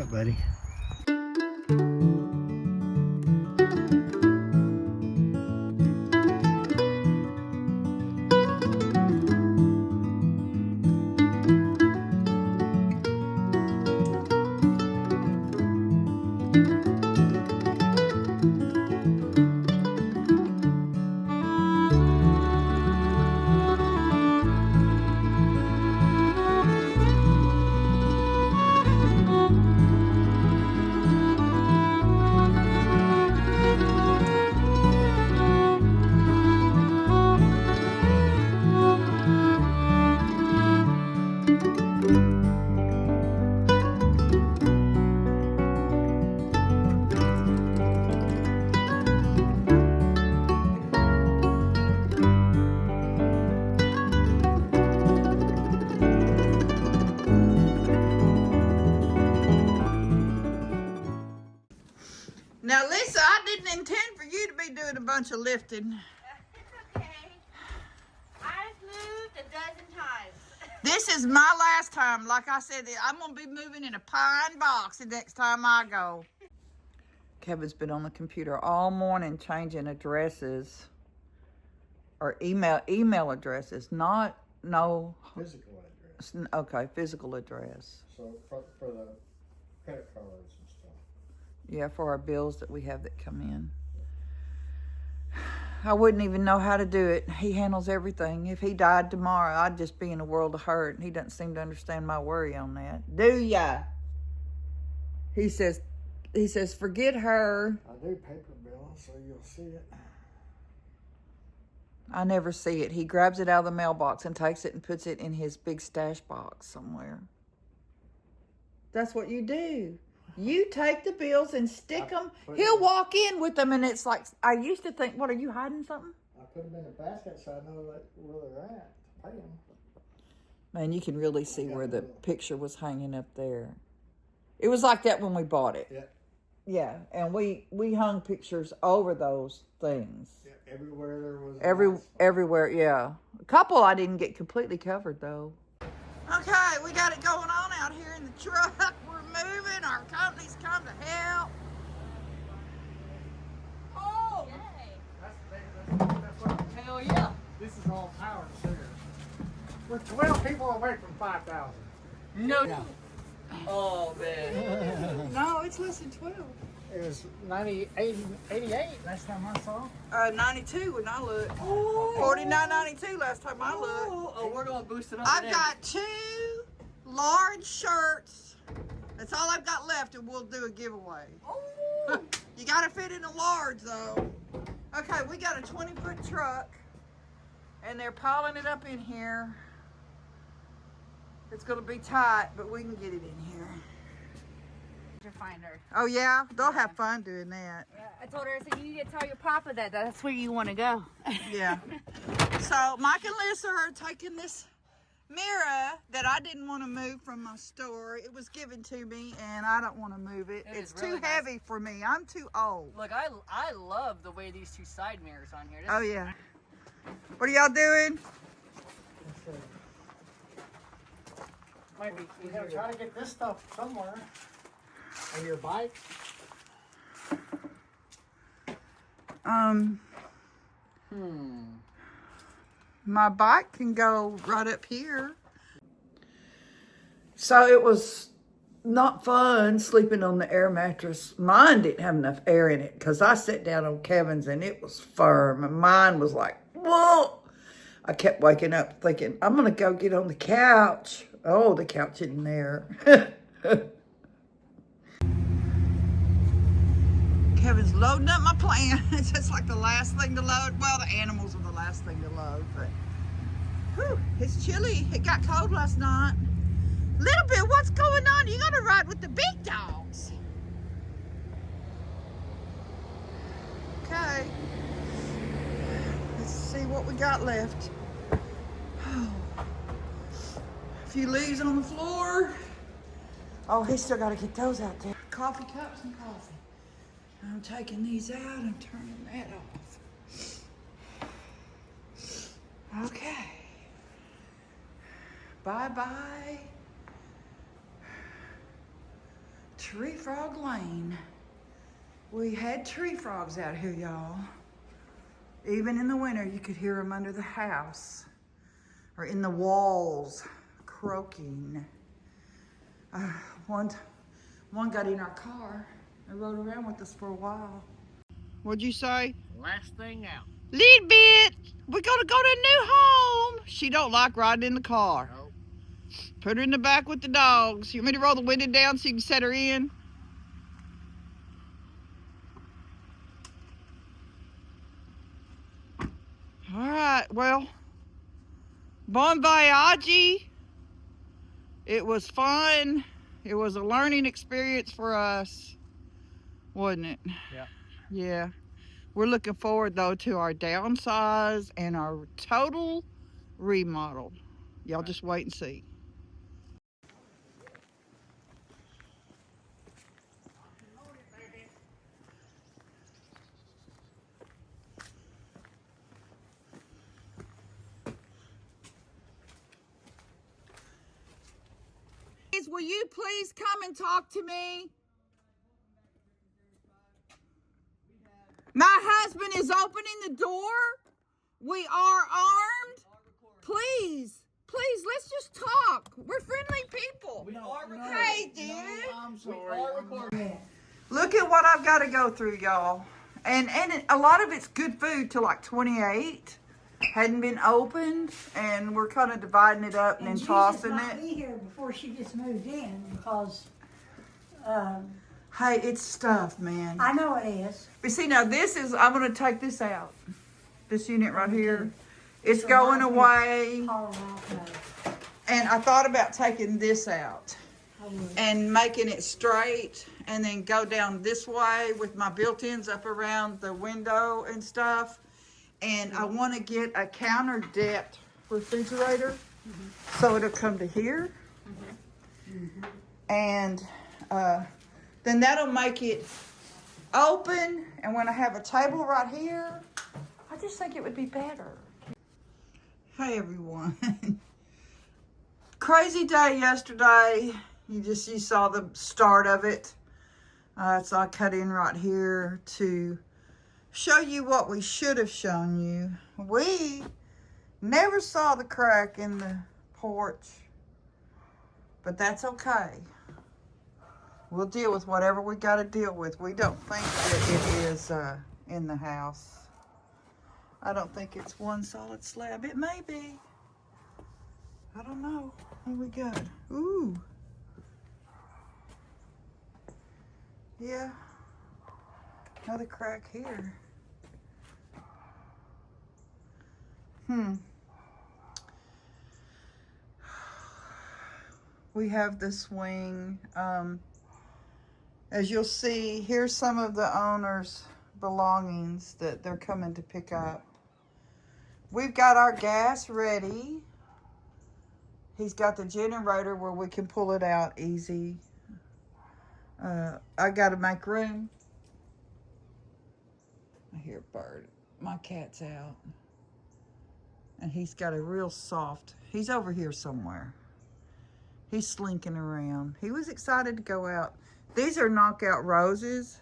What, buddy? Now, Lisa, I didn't intend for you to be doing a bunch of lifting. It's okay. I've moved a dozen times. This is my last time. Like I said, I'm going to be moving in a pine box the next time I go. Kevin's been on the computer all morning changing addresses or email addresses, not Physical address. Okay, physical address. So for the credit cards and stuff. Yeah, for our bills that we have that come in. I wouldn't even know how to do it. He handles everything. If he died tomorrow, I'd just be in a world of hurt. And he doesn't seem to understand my worry on that. Do ya? He says, forget her. I do paper bills, so you'll see it. I never see it. He grabs it out of the mailbox and takes it and puts it in his big stash box somewhere. That's what you do. You take the bills and stick them. He'll walk in with them, and it's like, I used to think, what, are you hiding something? I put them in a basket so I know where they're at to pay them. Man, you can really see where the picture was hanging up there. It was like that when we bought it. Yeah. Yeah, and we hung pictures over those things. Yeah, everywhere there was. Everywhere, yeah. A couple I didn't get completely covered, though. Okay, we got it going on out here in the truck. We're moving. Our company's come to help. Oh! That's what, hell yeah. This is all power and sugar. We're 12 people away from 5,000. No. Yeah. Oh, man. No, it's less than 12. It was 88 last time I saw. 92 when I looked. Oh. 49.92 last time I looked. Oh, we're gonna boost it up. I've got 2 large shirts. That's all I've got left, and we'll do a giveaway. Oh. You gotta fit in a large, though. Okay, we got a 20-foot truck, and they're piling it up in here. It's gonna be tight, but we can get it in here. To find her. Oh yeah, they'll have fun doing that. Yeah, I told her, I said, you need to tell your papa that that's where you want to go. Yeah. So Mike and Lyssa are taking this mirror that I didn't want to move from my store. It was given to me, and I don't want to move it. It's really too heavy for me. I'm too old. Look, I love the way these 2 side mirrors on here. Oh yeah. What are y'all doing? Maybe you gotta try to get this stuff somewhere. On your bike. My bike can go right up here. So it was not fun sleeping on the air mattress. Mine didn't have enough air in it because I sat down on Kevin's and it was firm. And mine was like, whoa. I kept waking up thinking, I'm going to go get on the couch. Oh, the couch isn't there. Kevin's loading up my plants. It's like the last thing to load. Well, the animals are the last thing to load, but whew, it's chilly. It got cold last night. Little bit, what's going on? You gotta ride with the big dogs. Okay. Let's see what we got left. A few leaves on the floor. Oh, he's still gotta get those out there. Coffee cups and coffee. I'm taking these out and turning that off. Okay. Bye-bye. Tree Frog Lane. We had tree frogs out here, y'all. Even in the winter, you could hear them under the house or in the walls croaking. One got in our car and rode around with us for a while. What'd you say? Last thing out. Little bit. We're gonna go to a new home. She don't like riding in the car. Nope. Put her in the back with the dogs. You want me to roll the window down so you can set her in? All right, well, bon voyage. It was fun. It was a learning experience for us, wasn't it? Yeah. Yeah. We're looking forward, though, to our downsize and our total remodel. Y'all just wait and see. Will you please come and talk to me? My husband is opening the door. We are armed. Please, let's just talk. We're friendly people. Hey, dude. I'm sorry. Look at what I've got to go through, y'all. And a lot of it's good food till like 28. Hadn't been opened, and we're kind of dividing it up and then tossing might it. be here before she gets moved in because Hey, it's stuff, man. I know it is. But see, now this is, I'm going to take this out. This unit right here. It's going away. And I thought about taking this out and making it straight and then go down this way with my built-ins up around the window and stuff. And I want to get a counter depth refrigerator so it'll come to here. And then that'll make it open. And when I have a table right here, I just think it would be better. Hey everyone. Crazy day yesterday. You saw the start of it. So I cut in right here to show you what we should have shown you. We never saw the crack in the porch, but that's okay. We'll deal with whatever we got to deal with. We don't think that it is in the house. I don't think it's one solid slab. It may be. I don't know. Here we go. Ooh. Yeah. Another crack here. We have the swing. As you'll see, here's some of the owner's belongings that they're coming to pick up. We've got our gas ready. He's got the generator where we can pull it out easy. I got to make room. I hear a bird. My cat's out. And he's got a real soft, he's over here somewhere. He's slinking around. He was excited to go out. These are knockout roses.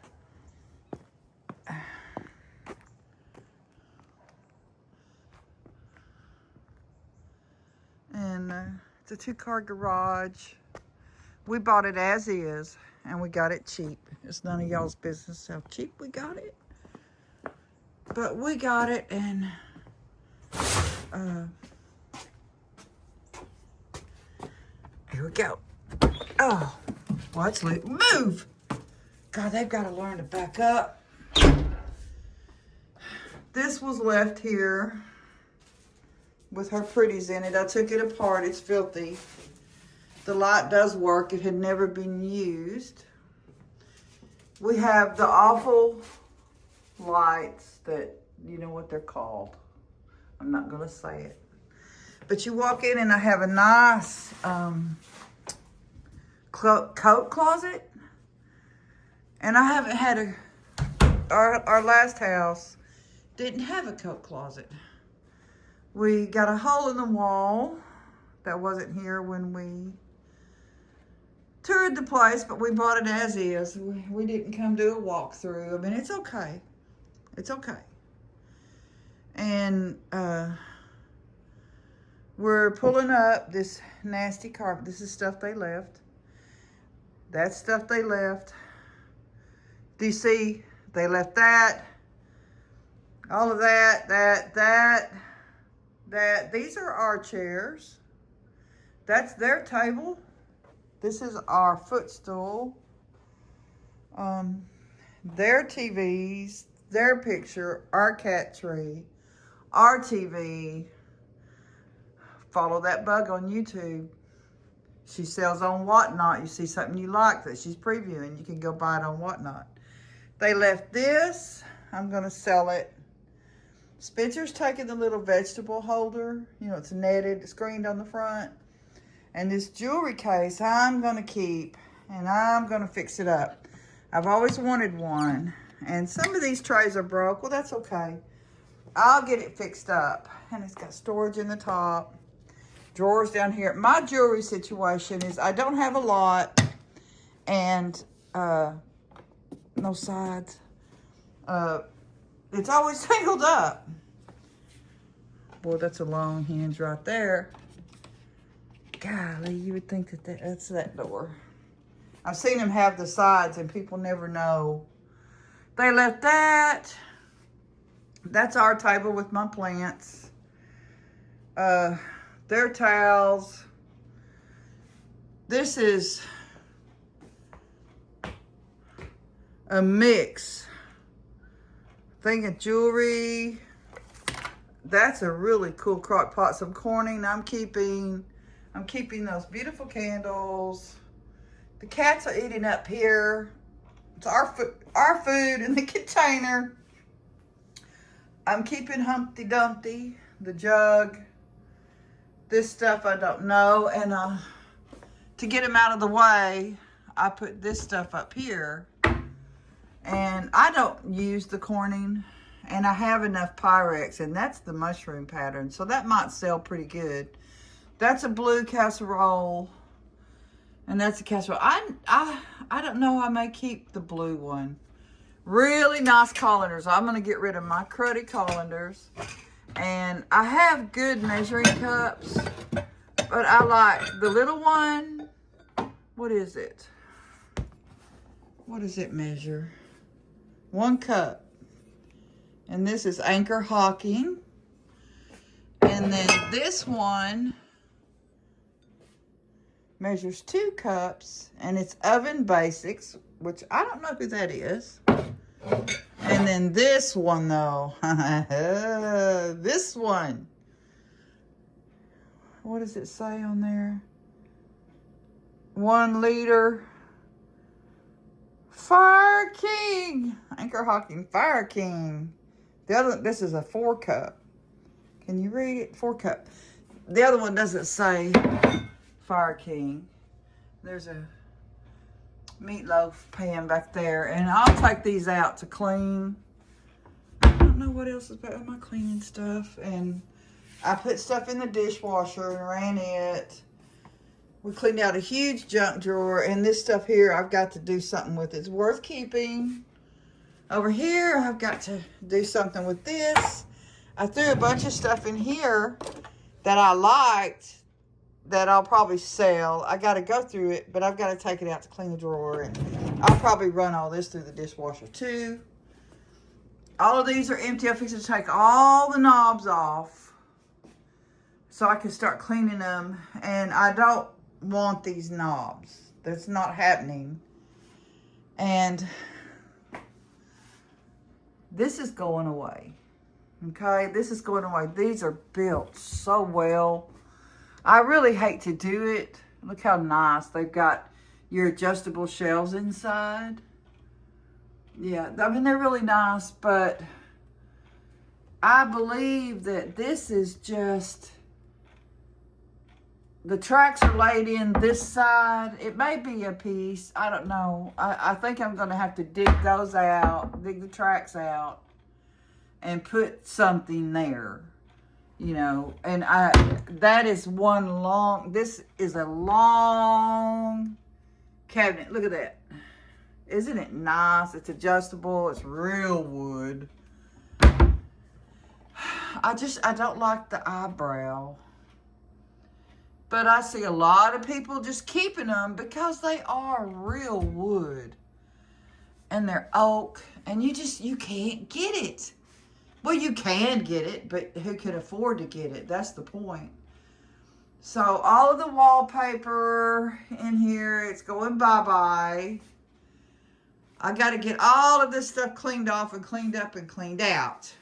And it's a 2-car garage. We bought it as is, and we got it cheap. It's none of y'all's business how cheap we got it. But we got it, and here we go. Oh, watch, move. God, they've got to learn to back up. This was left here with her pretties in it. I took it apart. It's filthy. The light does work. It had never been used. We have the awful lights that, you know what they're called. I'm not going to say it. But you walk in and I have a nice coat closet. And I haven't had our last house didn't have a coat closet. We got a hole in the wall that wasn't here when we toured the place, but we bought it as is. We didn't come do a walkthrough. I mean, it's okay. It's okay. And we're pulling up this nasty carpet. This is stuff they left. That's stuff they left. Do you see? They left that. All of that. These are our chairs. That's their table. This is our footstool. Their TVs, their picture, our cat tree, our TV. Follow that bug on YouTube. She sells on Whatnot. You see something you like that she's previewing, you can go buy it on Whatnot. They left this. I'm going to sell it. Spencer's taking the little vegetable holder. You know, it's netted, screened on the front. And this jewelry case I'm going to keep, and I'm going to fix it up. I've always wanted one. And some of these trays are broke. Well, that's okay. I'll get it fixed up. And it's got storage in the top. Drawers down here. My jewelry situation is I don't have a lot. And no sides. It's always tangled up. Boy, that's a long hinge right there. Golly, you would think that that's that door. I've seen them have the sides and people never know. They left that. That's our table with my plants. Their towels. This is a mix. Thing of jewelry. That's a really cool crock pot. Some corning I'm keeping those beautiful candles. The cats are eating up here. It's our food in the container. I'm keeping Humpty Dumpty, the jug. This stuff I don't know. And to get him out of the way, I put this stuff up here. And I don't use the corning. And I have enough Pyrex. And that's the mushroom pattern. So that might sell pretty good. That's a blue casserole. And that's a casserole. I don't know. I may keep the blue one. Really nice colanders. I'm going to get rid of my cruddy colanders. And I have good measuring cups. But I like the little one. What is it? What does it measure? 1 cup. And this is Anchor Hocking. And then this one measures 2 cups. And it's Oven Basics, which I don't know who that is. And then this one, though. This one. What does it say on there? 1 liter. Fire King. Anchor Hocking Fire King. The other one, this is a 4 cup. Can you read it? 4 cup. The other one doesn't say Fire King. There's a meatloaf pan back there. And I'll take these out to clean. I don't know what else is about my cleaning stuff. And I put stuff in the dishwasher and ran it. We cleaned out a huge junk drawer. And this stuff here, I've got to do something with. It's worth keeping. Over here, I've got to do something with this. I threw a bunch of stuff in here that I liked that I'll probably sell. I got to go through it, but I've got to take it out to clean the drawer. And I'll probably run all this through the dishwasher too. All of these are empty. I'm fixing to take all the knobs off so I can start cleaning them. And I don't want these knobs. That's not happening. And this is going away. Okay, this is going away. These are built so well. I really hate to do it. Look how nice. They've got your adjustable shelves inside. Yeah, I mean, they're really nice, but I believe that this is just, the tracks are laid in this side. It may be a piece. I don't know. I think I'm going to have to dig those out, dig the tracks out, and put something there, you know. And that is one long, this is a long cabinet. Look at that. Isn't it nice? It's adjustable. It's real wood. I don't like the eyebrow. But I see a lot of people just keeping them because they are real wood. And they're oak. And you can't get it. Well, you can get it, but who can afford to get it? That's the point. So all of the wallpaper in here, it's going bye-bye. I got to get all of this stuff cleaned off and cleaned up and cleaned out.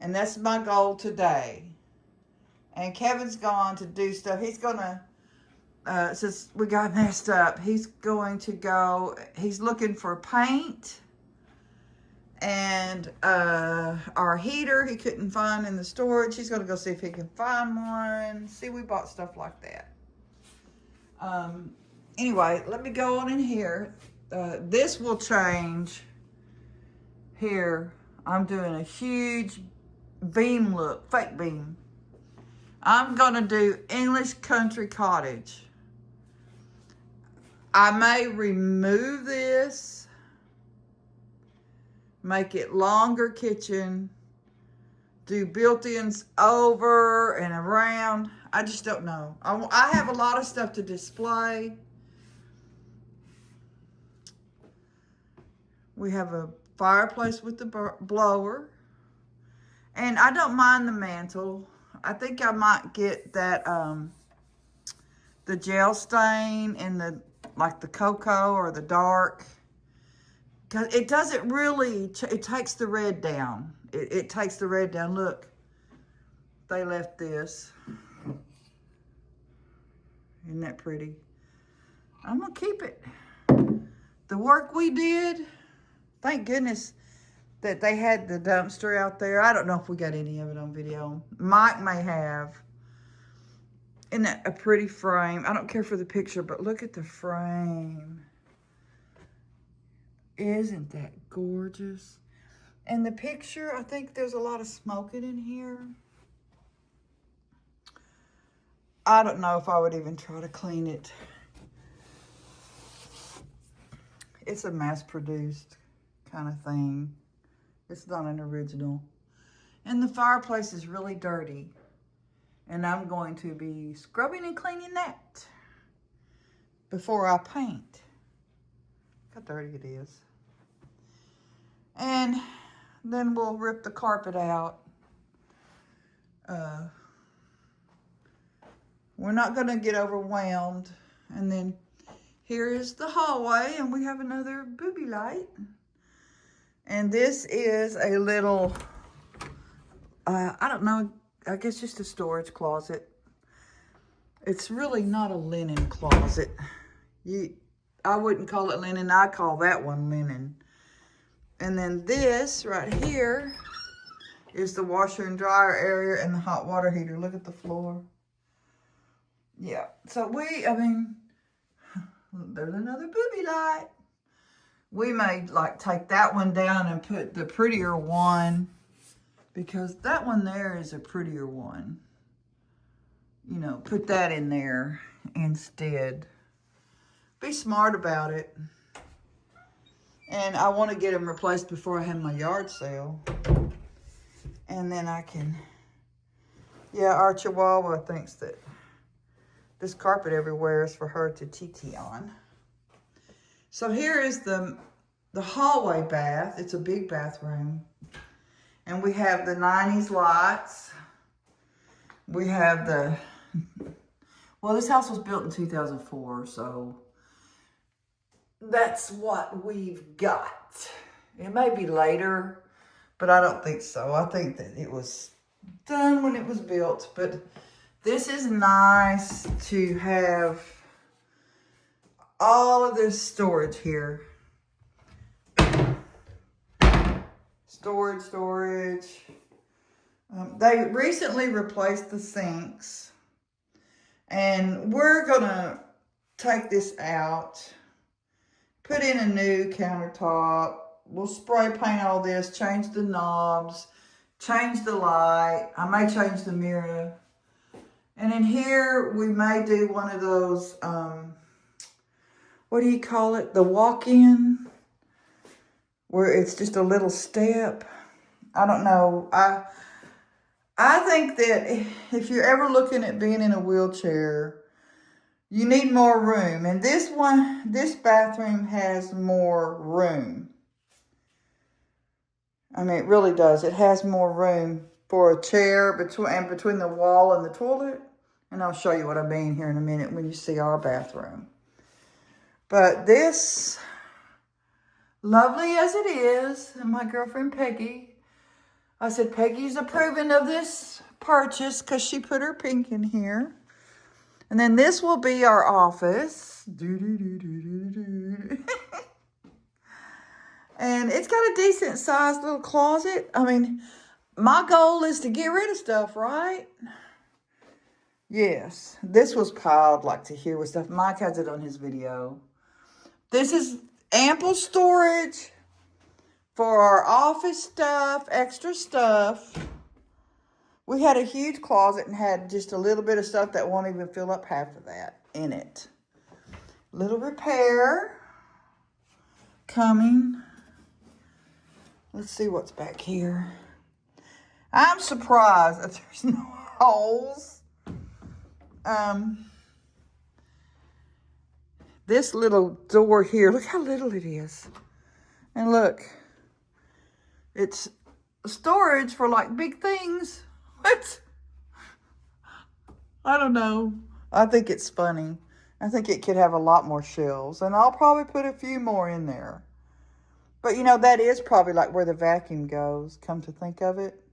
And that's my goal today. And Kevin's gone to do stuff. He's going to, since we got messed up, he's going to go, he's looking for paint. And our heater he couldn't find in the storage. He's going to go see if he can find one. See, we bought stuff like that. Anyway, let me go on in here. This will change here. I'm doing a huge beam look, fake beam. I'm going to do English country cottage. I may remove this, make it longer kitchen, do built-ins over and around. I just don't know. I have a lot of stuff to display. We have a fireplace with the blower. And I don't mind the mantle. I think I might get that, the gel stain in the, like the cocoa or the dark. Cause it doesn't really, it takes the red down. It takes the red down. Look, they left this. Isn't that pretty? I'm gonna keep it. The work we did, thank goodness that they had the dumpster out there. I don't know if we got any of it on video. Mike may have. Isn't that a pretty frame? I don't care for the picture, but look at the frame. Isn't that gorgeous? And the picture, I think there's a lot of smoking in here. I don't know if I would even try to clean it. It's a mass-produced kind of thing. It's not an original. And the fireplace is really dirty. And I'm going to be scrubbing and cleaning that before I paint. Look how dirty it is. And then we'll rip the carpet out. We're not going to get overwhelmed. And then here is the hallway, and we have another booby light. And this is a little, I don't know, I guess just a storage closet. It's really not a linen closet. I wouldn't call it linen. I call that one linen. And then this right here is the washer and dryer area and the hot water heater. Look at the floor. Yeah. So there's another booby light. We may like take that one down and put the prettier one, because that one there is a prettier one. You know, put that in there instead. Be smart about it. And I want to get them replaced before I have my yard sale. And then I can, yeah, our Chihuahua thinks that this carpet everywhere is for her to TT on. So here is the hallway bath. It's a big bathroom. And we have the 90s lights. We have well, this house was built in 2004, so that's what we've got. It may be later, but I don't think so. I think that it was done when it was built. But this is nice to have all of this storage here. Storage. They recently replaced the sinks. And we're going to take this out. Put in a new countertop. We'll spray paint all this. Change the knobs. Change the light. I may change the mirror. And in here, we may do one of those what do you call it? The walk-in, where it's just a little step. I don't know. I think that if you're ever looking at being in a wheelchair, you need more room. And this bathroom has more room. I mean, it really does. It has more room for a chair between the wall and the toilet. And I'll show you what I mean here in a minute when you see our bathroom. But this, lovely as it is, and my girlfriend Peggy, I said, Peggy's approving of this purchase because she put her pink in here. And then this will be our office. And it's got a decent sized little closet. I mean, my goal is to get rid of stuff, right? Yes. This was piled like to here with stuff. Mike has it on his video. This is ample storage for our office stuff, extra stuff. We had a huge closet and had just a little bit of stuff that won't even fill up half of that in it. Little repair coming. Let's see what's back here. I'm surprised that there's no holes. This little door here, look how little it is. And look, it's storage for like big things. What? I don't know. I think it's funny. I think it could have a lot more shelves. And I'll probably put a few more in there. But, you know, that is probably like where the vacuum goes, come to think of it.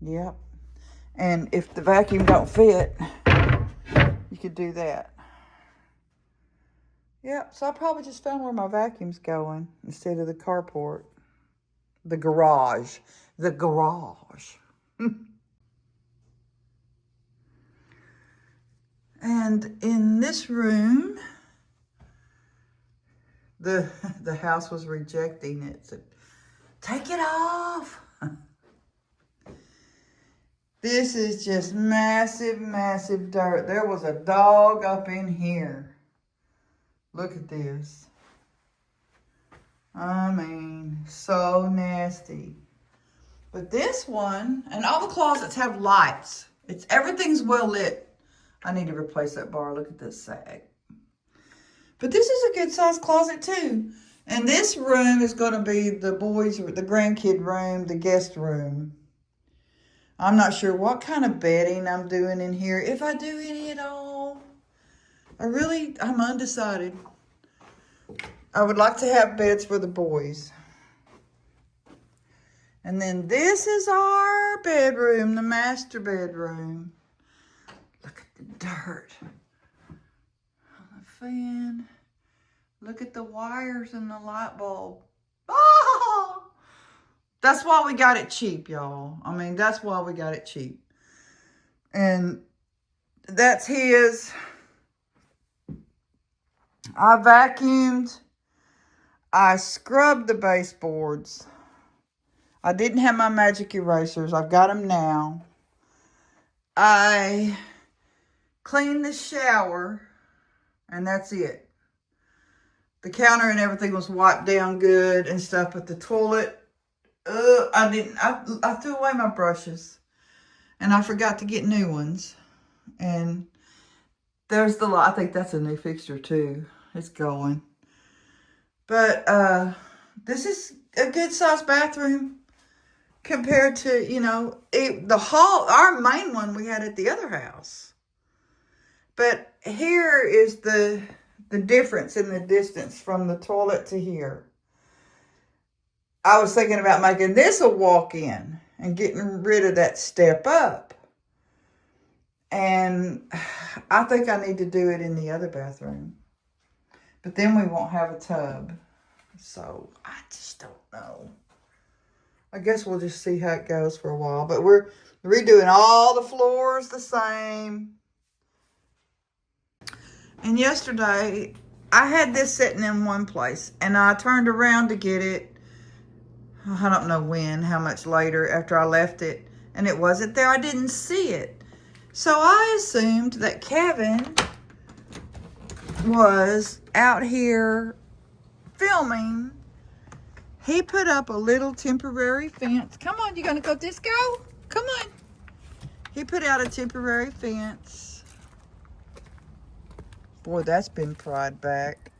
Yep. And if the vacuum don't fit, you could do that. Yep, so I probably just found where my vacuum's going instead of the carport. The garage. The garage. And in this room, the house was rejecting it. Said, take it off. This is just massive, massive dirt. There was a dog up in here. Look at this. I mean, so nasty. But this one, and all the closets have lights. Everything's well lit. I need to replace that bar. Look at this sag. But this is a good sized closet too. And this room is going to be the boys' or the grandkid room, the guest room. I'm not sure what kind of bedding I'm doing in here, if I do any at all. I'm undecided. I would like to have beds for the boys. And then this is our bedroom, the master bedroom. Look at the dirt on the fan. Look at the wires and the light bulb. Oh! That's why we got it cheap, y'all. I mean, that's why we got it cheap. And that's his. I vacuumed. I scrubbed the baseboards. I didn't have my magic erasers. I've got them now. I cleaned the shower, and that's it. The counter and everything was wiped down good and stuff, but the toilet, I threw away my brushes, and I forgot to get new ones. And there's the light. I think that's a new fixture too. It's going. But this is a good sized bathroom compared to, you know, the hall, our main one we had at the other house. But here is the difference in the distance from the toilet to here. I was thinking about making this a walk-in and getting rid of that step up. And I think I need to do it in the other bathroom. But then we won't have a tub. So I just don't know. I guess we'll just see how it goes for a while. But we're redoing all the floors the same. And yesterday, I had this sitting in one place. And I turned around to get it. I don't know when, how much later after I left it. And it wasn't there. I didn't see it. So I assumed that Kevin was out here filming, he put up a little temporary fence. Come on, you gonna go disco? Come on. He put out a temporary fence. Boy, that's been pried back.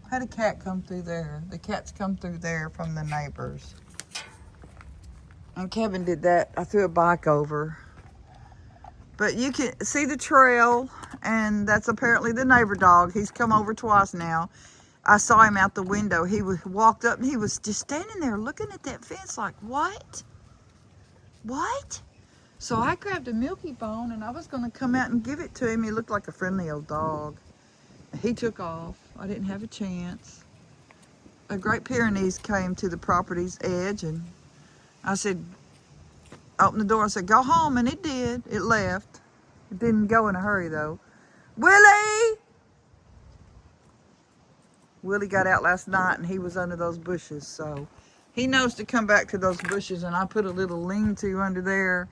Had a cat come through there. The cats come through there from the neighbors. And Kevin did that. I threw a bike over. But you can see the trail, and that's apparently the neighbor dog. He's come over twice now. I saw him out the window. He walked up and he was just standing there looking at that fence like, what? What? So I grabbed a Milky Bone and I was going to come out and give it to him. He looked like a friendly old dog. He took off. I didn't have a chance. A Great Pyrenees came to the property's edge, and I said, open the door. I said, go home, and it did. It left. It didn't go in a hurry, though. Willie! Willie got out last night, and he was under those bushes, so he knows to come back to those bushes, and I put a little lean-to under there.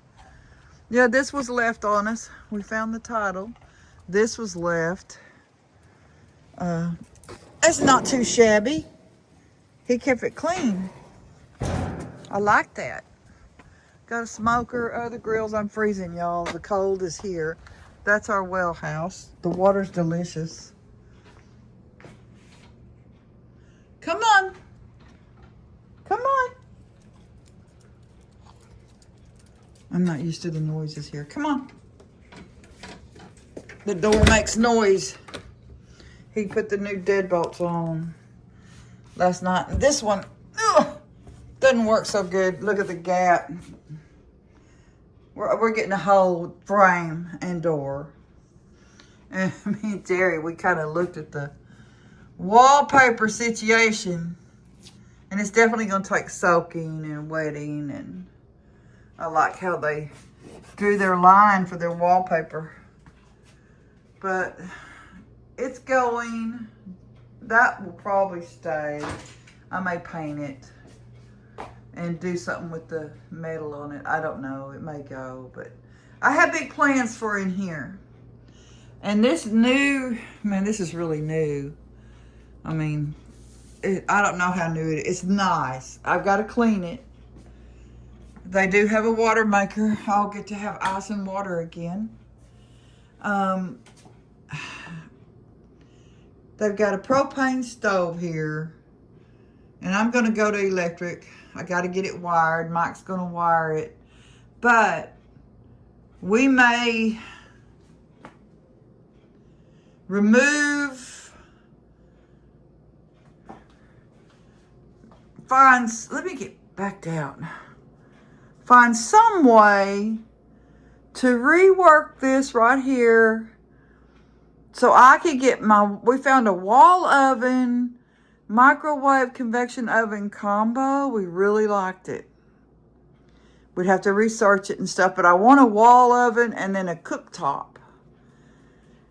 Yeah, this was left on us. We found the title. This was left. It's not too shabby. He kept it clean. I like that. Got a smoker, other grills. I'm freezing, y'all. The cold is here. That's our well house. The water's delicious. Come on. Come on. I'm not used to the noises here. Come on. The door makes noise. He put the new deadbolts on last night. And this one, doesn't work so good. Look at the gap. We're getting a whole frame and door. And me and Terry, we kind of looked at the wallpaper situation. And it's definitely going to take soaking and wetting. And I like how they drew their line for their wallpaper. But it's going. That will probably stay. I may paint it and do something with the metal on it. I don't know. It may go, but I have big plans for in here. And this new, man, this is really new. I mean, I don't know how new it is. It's nice. I've got to clean it. They do have a water maker. I'll get to have ice and water again. They've got a propane stove here, and I'm going to go to electric. I got to get it wired. Mike's going to wire it, but we may let me get backed out. Find some way to rework this right here so I could get we found a wall oven, microwave convection oven combo. We really liked it. We'd have to research it and stuff, but I want a wall oven and then a cooktop.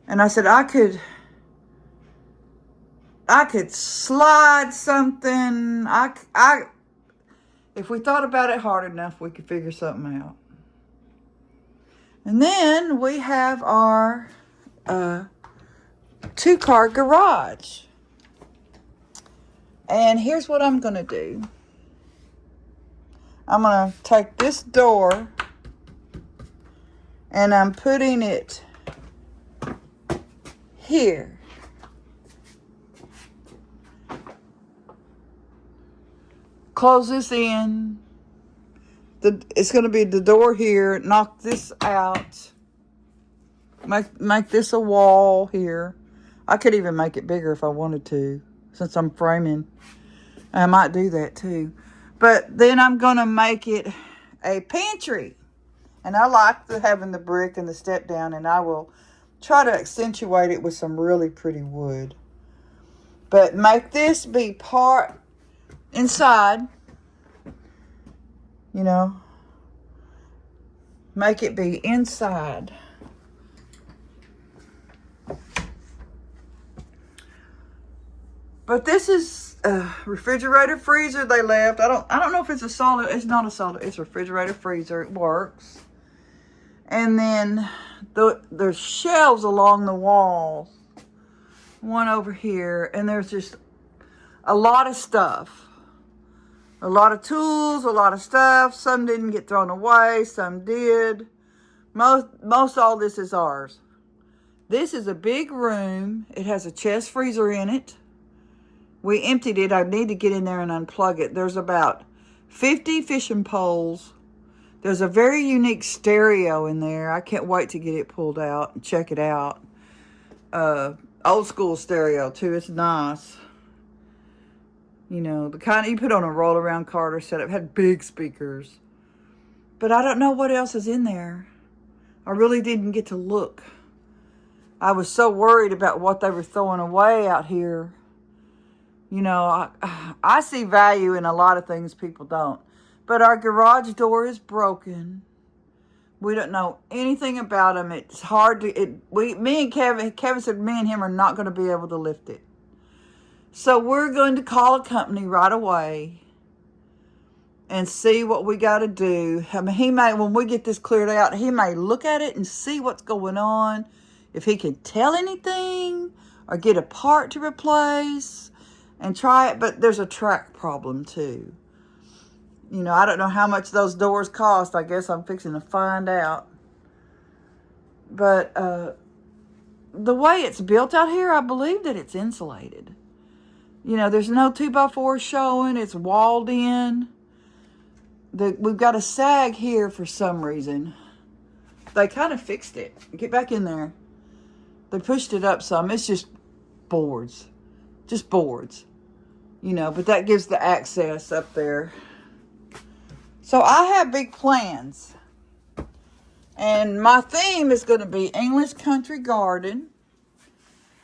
And I said I could slide something. If we thought about it hard enough, we could figure something out. And then we have our 2-car garage. And here's what I'm going to do. I'm going to take this door and I'm putting it here. Close this in. It's going to be the door here. Knock this out. Make this a wall here. I could even make it bigger if I wanted to, since I'm framing. I might do that too. But then I'm going to make it a pantry. And I like having the brick and the step down, and I will try to accentuate it with some really pretty wood. But make this be part inside, you know. Make it be inside. But this is a refrigerator freezer they left. I don't know if it's a solid. It's not a solid. It's a refrigerator freezer. It works. And then there's shelves along the walls. One over here. And there's just a lot of stuff. A lot of tools, a lot of stuff. Some didn't get thrown away. Some did. Most all this is ours. This is a big room. It has a chest freezer in it. We emptied it. I need to get in there and unplug it. There's about 50 fishing poles. There's a very unique stereo in there. I can't wait to get it pulled out and check it out. Old school stereo too. It's nice. You know, the kind you put on a roll around Carter setup. Had big speakers. But I don't know what else is in there. I really didn't get to look. I was so worried about what they were throwing away out here. You know, I see value in a lot of things people don't. But our garage door is broken. We don't know anything about them. It's hard to... Me and Kevin said me and him are not going to be able to lift it. So we're going to call a company right away and see what we got to do. I mean, he may, when we get this cleared out, he may look at it and see what's going on. If he can tell anything or get a part to replace and try it. But there's a track problem too. You know, I don't know how much those doors cost. I guess I'm fixing to find out. But the way it's built out here, I believe that it's insulated. You know, there's no 2x4 showing. It's walled in. We've got a sag here for some reason. They kind of fixed it. Get back in there. They pushed it up some. It's just boards. Just boards. You know, but that gives the access up there. So I have big plans. And my theme is going to be English Country Garden.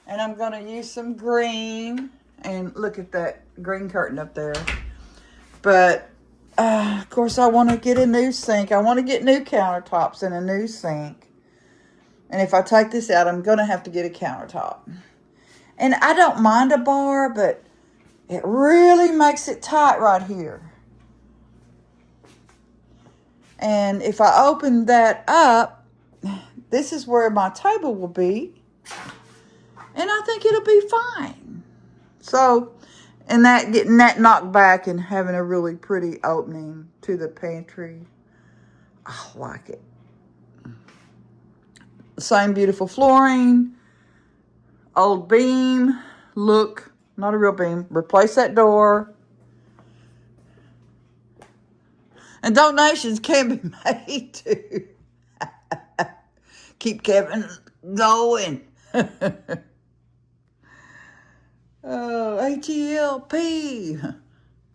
And I'm going to use some green. And look at that green curtain up there. But, of course, I want to get a new sink. I want to get new countertops and a new sink. And if I take this out, I'm going to have to get a countertop. And I don't mind a bar, but it really makes it tight right here. And if I open that up, this is where my table will be. And I think it'll be fine. So, and that getting that knocked back and having a really pretty opening to the pantry. I like it. Same beautiful flooring. Old beam. Look, not a real beam. Replace that door. And donations can be made too. Keep Kevin going. Oh, H-E-L-P.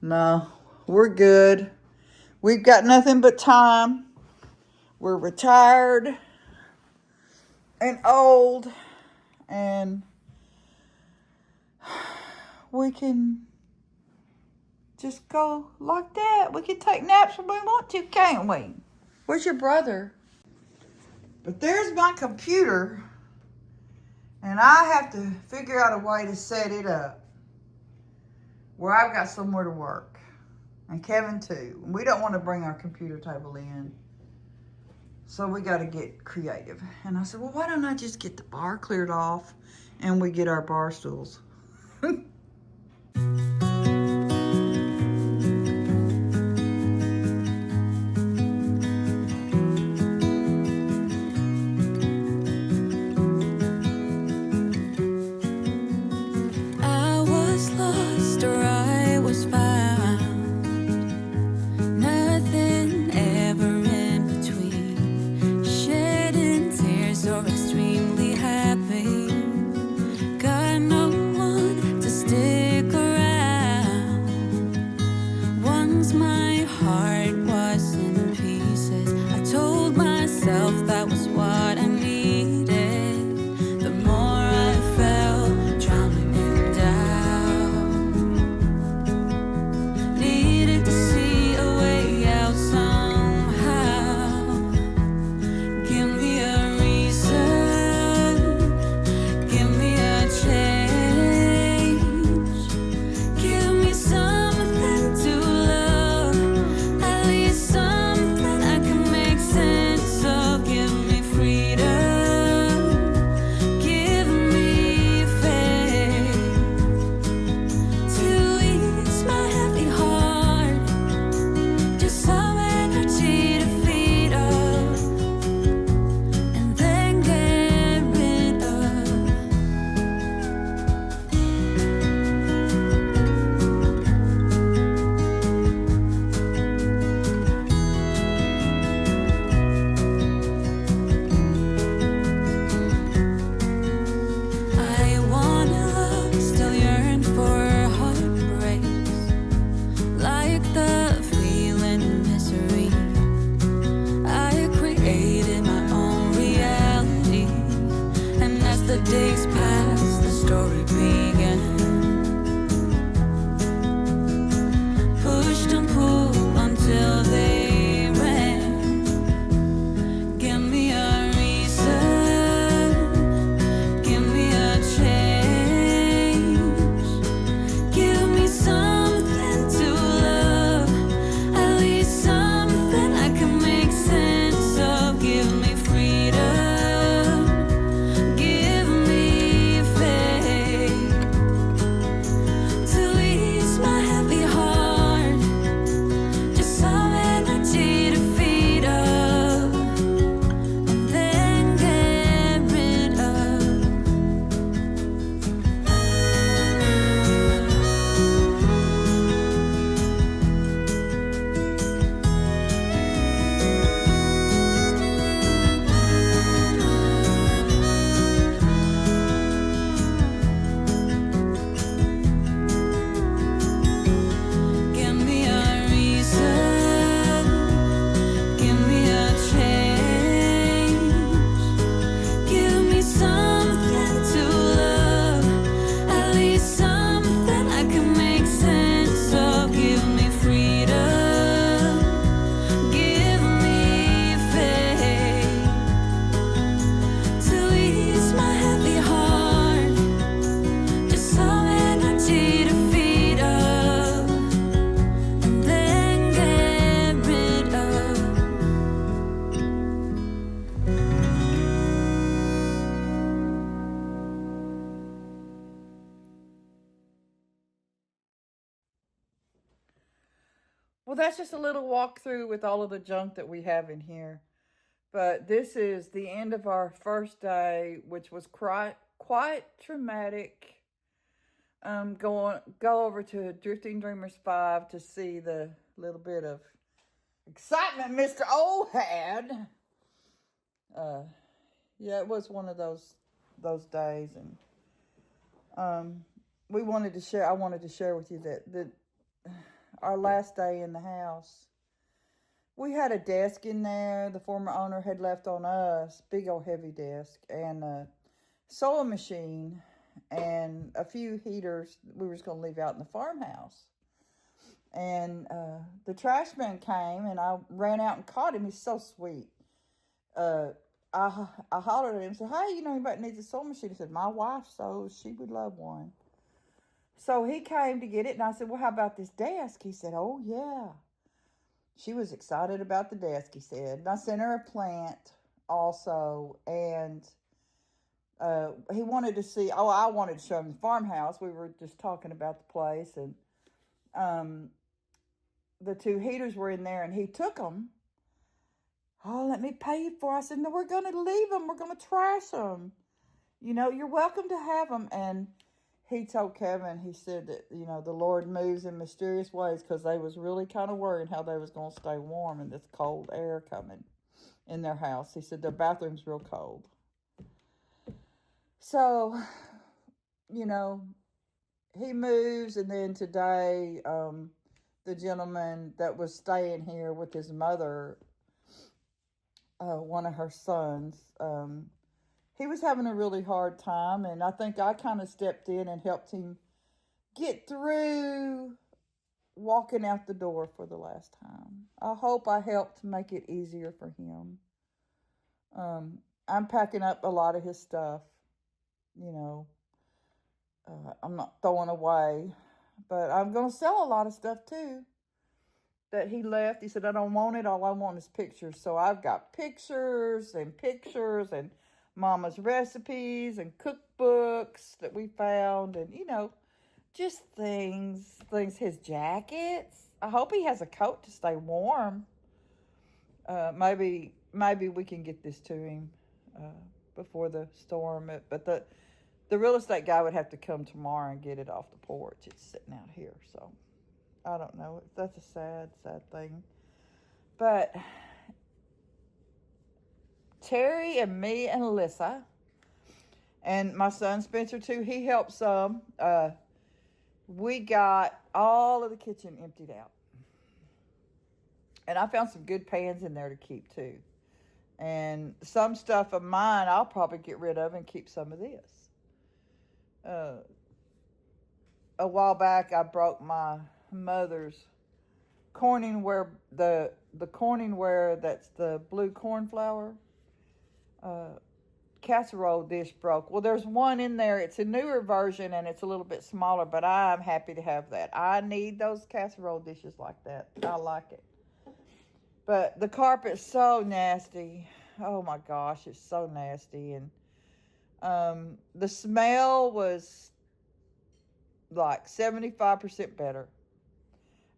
No, we're good. We've got nothing but time. We're retired and old. And we can just go like that. We can take naps when we want to, can't we? Where's your brother? But there's my computer. And I have to figure out a way to set it up where I've got somewhere to work. And Kevin too. We don't want to bring our computer table in. So we got to get creative. And I said, well, why don't I just get the bar cleared off and we get our bar stools. Extremely happy, got no one to Well, that's just a little walkthrough with all of the junk that we have in here. But this is the end of our first day, which was quite traumatic. Go over to Drifting Dreamers 5 to see the little bit of excitement Mr. O had. Yeah, it was one of those days, and we wanted to share. I wanted to share with you that our last day in the house, we had a desk in there. The former owner had left on us, big old heavy desk, and a sewing machine, and a few heaters we were just going to leave out in the farmhouse. And the trash man came, and I ran out and caught him. He's so sweet. I hollered at him and said, "Hey, anybody needs a sewing machine?" He said, "My wife sews. She would love one." So he came to get it, and I said, "Well, how about this desk?" He said, "Oh, yeah." She was excited about the desk, he said. And I sent her a plant also, and he wanted to see, I wanted to show him the farmhouse. We were just talking about the place, and the 2 heaters were in there, and he took them. "Oh, let me pay you for it." I said, "No, we're going to leave them. We're going to trash them. You're welcome to have them." And he told Kevin, he said that, the Lord moves in mysterious ways, because they was really kind of worried how they was going to stay warm in this cold air coming in their house. He said their bathroom's real cold. So, he moves, and then today, the gentleman that was staying here with his mother, one of her sons, he was having a really hard time, and I think I kind of stepped in and helped him get through walking out the door for the last time. I hope I helped make it easier for him. I'm packing up a lot of his stuff, I'm not throwing away, but I'm going to sell a lot of stuff too that he left. He said, "I don't want it. All I want is pictures." So I've got pictures and Mama's recipes and cookbooks that we found, and just things, his jackets. I hope he has a coat to stay warm. Maybe we can get this to him before the storm. But the real estate guy would have to come tomorrow and get it off the porch. It's sitting out here, so I don't know. That's a sad thing. But Terry and me and Lyssa, and my son Spencer too, he helped some. We got all of the kitchen emptied out. And I found some good pans in there to keep too. And some stuff of mine I'll probably get rid of and keep some of this. A while back I broke my mother's corningware, the corningware that's the blue corn flour. Casserole dish broke. Well, there's one in there. It's a newer version, and it's a little bit smaller, but I'm happy to have that. I need those casserole dishes like that. I like it. But the carpet's so nasty. Oh my gosh, it's so nasty. And the smell was like 75% better.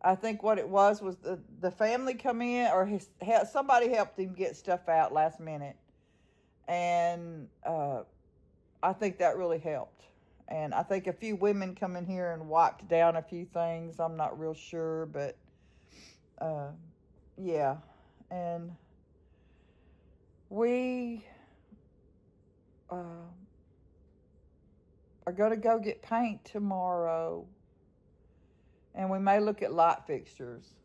I think what it was the family come in, or somebody helped him get stuff out last minute. And I think that really helped. And I think a few women come in here and wiped down a few things. I'm not real sure, but yeah. And we are going to go get paint tomorrow. And we may look at light fixtures.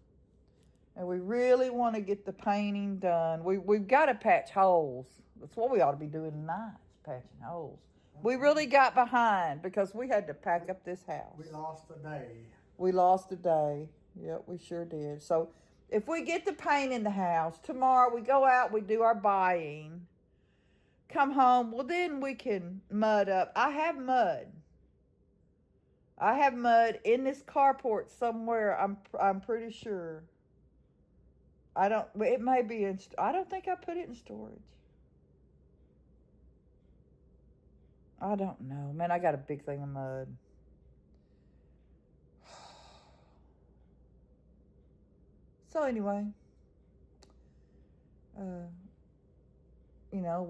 And we really want to get the painting done. We've got to patch holes. That's what we ought to be doing tonight, is patching holes. We really got behind because we had to pack up this house. We lost a day. We lost a day. Yep, we sure did. So if we get the paint in the house, tomorrow we go out, we do our buying, come home, well then we can mud up. I have mud in this carport somewhere, I'm pretty sure. It may be I don't think I put it in storage. I don't know. Man, I got a big thing of mud. So anyway, you know,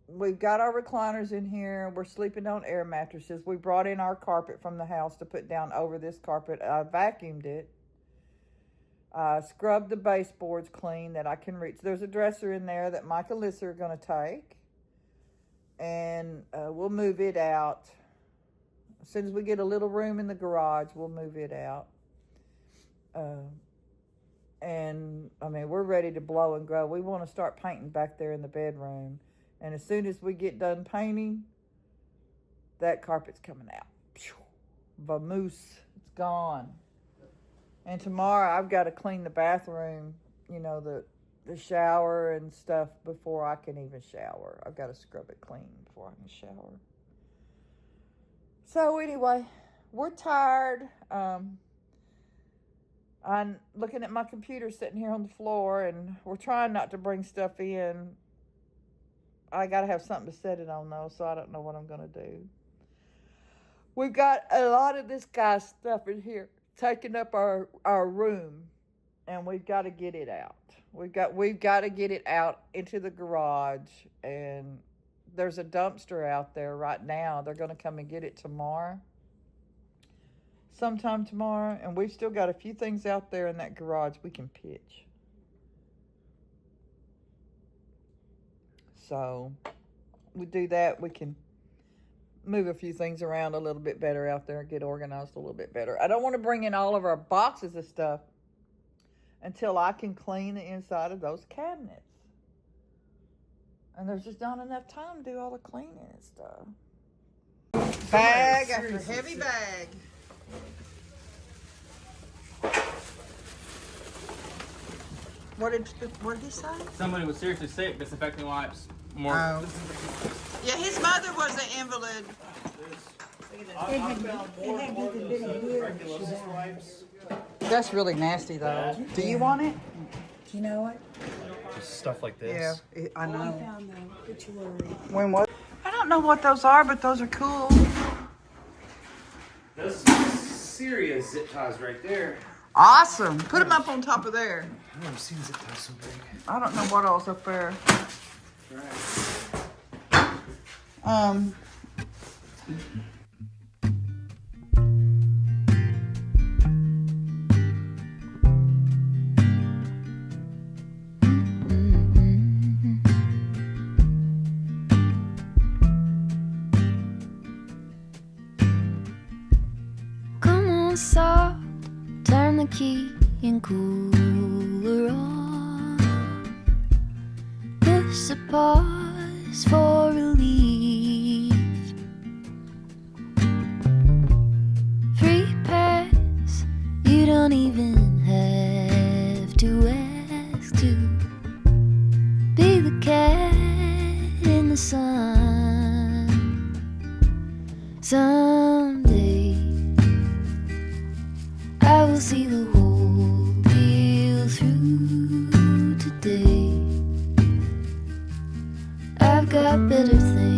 we've got our recliners in here. We're sleeping on air mattresses. We brought in our carpet from the house to put down over this carpet. I vacuumed it. I scrubbed the baseboards clean that I can reach. There's a dresser in there that Mike and Lyssa are going to take. And we'll move it out. As soon as we get a little room in the garage, we'll move it out. And, I mean, we're ready to blow and go. We want to start painting back there in the bedroom. And as soon as we get done painting, that carpet's coming out. Vamoose. It's gone. And tomorrow I've got to clean the bathroom, you know, the shower and stuff before I can even shower. I've got to scrub it clean before I can shower. So anyway, we're tired. I'm looking at my computer sitting here on the floor, and we're trying not to bring stuff in. I got to have something to set it on, though, so I don't know what I'm going to do. We've got a lot of this guy's stuff in here taking up our room, and we've got to get it out. We've got to get it out into the garage, and there's a dumpster out there right now. They're going to come and get it sometime tomorrow, and we've still got a few things out there in that garage we can pitch. So we do that, we can move a few things around a little bit better out there and get organized a little bit better. I don't want to bring in all of our boxes of stuff until I can clean the inside of those cabinets. And there's just not enough time to do all the cleaning and stuff. Bag after heavy bag. What did he say? Somebody was seriously sick. Disinfecting wipes. More. Oh. Yeah, his mother was an invalid. It had even been a year that she died. That's really nasty, though. Do you want it? You know what? Just stuff like this. Yeah, I I know. found the obituary. When what? I don't know what those are, but those are cool. Those are serious zip ties right there. Awesome. Put them up on top of there. I've never seen zip ties so big. I don't know what else up there. Right. Come on, soft, turn the key and cooler on. Push the pause for relief. Free pass, you don't even have to ask to be the cat in the sun. Someday I will see the whole deal through today. I've got better things